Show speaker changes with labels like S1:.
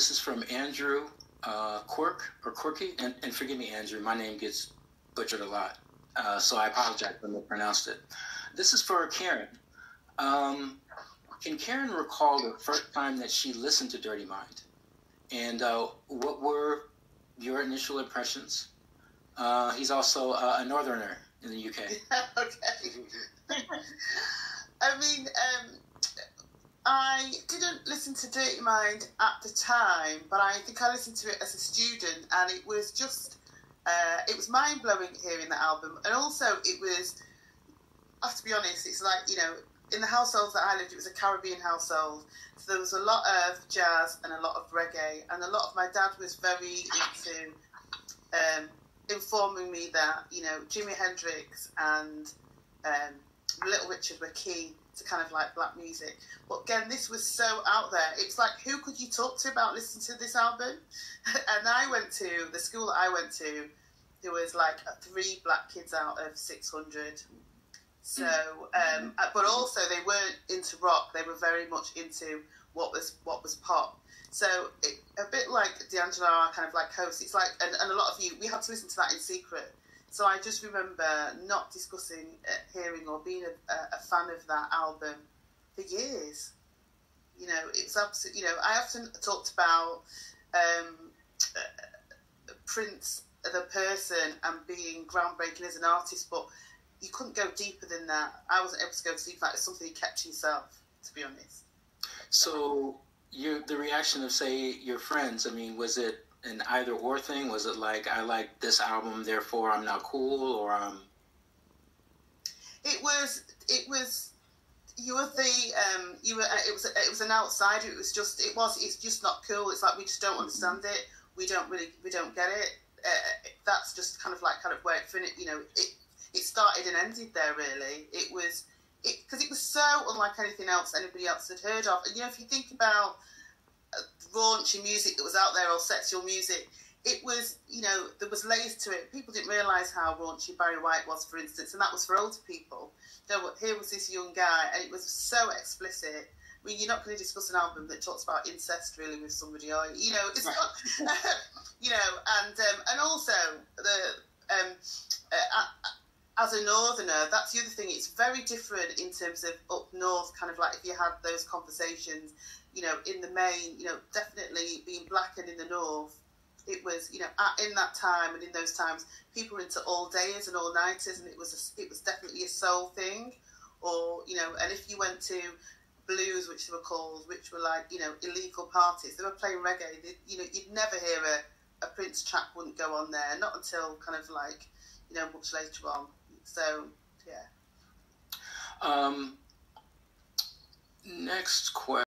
S1: This is from Andrew Quirky, and forgive me, Andrew, my name gets butchered a lot, so I apologize if I mispronounced it. This is for Karen. Can Karen recall the first time that she listened to Dirty Mind? And what were your initial impressions? He's also a northerner in the UK.
S2: Okay. I mean, I didn't listen to Dirty Mind at the time, but I think I listened to it as a student, and it was just, it was mind-blowing hearing the album. And also it was, I have to be honest, it's like, you know, in the households that I lived, it was a Caribbean household. So there was a lot of jazz and a lot of reggae, and a lot of my dad was very into informing me that, you know, Jimi Hendrix and Little Richard were key to kind of like black music. But again, this was so out there. It's like, who could you talk to about listening to this album? And I went to the school that I went to. There was like 3 black kids out of 600. So, but also they weren't into rock. They were very much into what was pop. So a bit like D'Angelo, kind of like host. It's like, and a lot of you, we had to listen to that in secret. So I just remember not discussing, hearing or being a fan of that album for years. You know, it's absolutely, you know, I often talked about Prince, the person, and being groundbreaking as an artist, but you couldn't go deeper than that. I wasn't able to go deeper. It's something you kept to yourself, to be honest.
S1: So the reaction of, say, your friends, I mean, was it an either or thing? Was it like, I like this album, therefore I'm not cool, or
S2: It was you were the it was an outsider. It's just not cool. It's like, we just don't understand it. We don't get it. That's just kind of where it finished. You know, it started and ended there. Really, because it was so unlike anything else anybody else had heard of. And you know, if you think about raunchy music that was out there, or sexual music, it was, you know, there was layers to it. People didn't realise how raunchy Barry White was, for instance, and that was for older people. Here was this young guy, and it was so explicit. I mean, you're not going to discuss an album that talks about incest really with somebody, are you? You know, it's not, you know, and also as a northerner, that's the other thing. It's very different in terms of up north, kind of like if you had those conversations, you know, in the main, you know, definitely being black and in the north, it was, you know, in that time and in those times, people were into all-dayers and all-nighters, and it was definitely a soul thing. Or, you know, and if you went to blues, which they were called, which were like, you know, illegal parties, they were playing reggae. You know, you'd never hear a Prince track wouldn't go on there, not until kind of like, you know, much later on. So, yeah.
S1: Next question.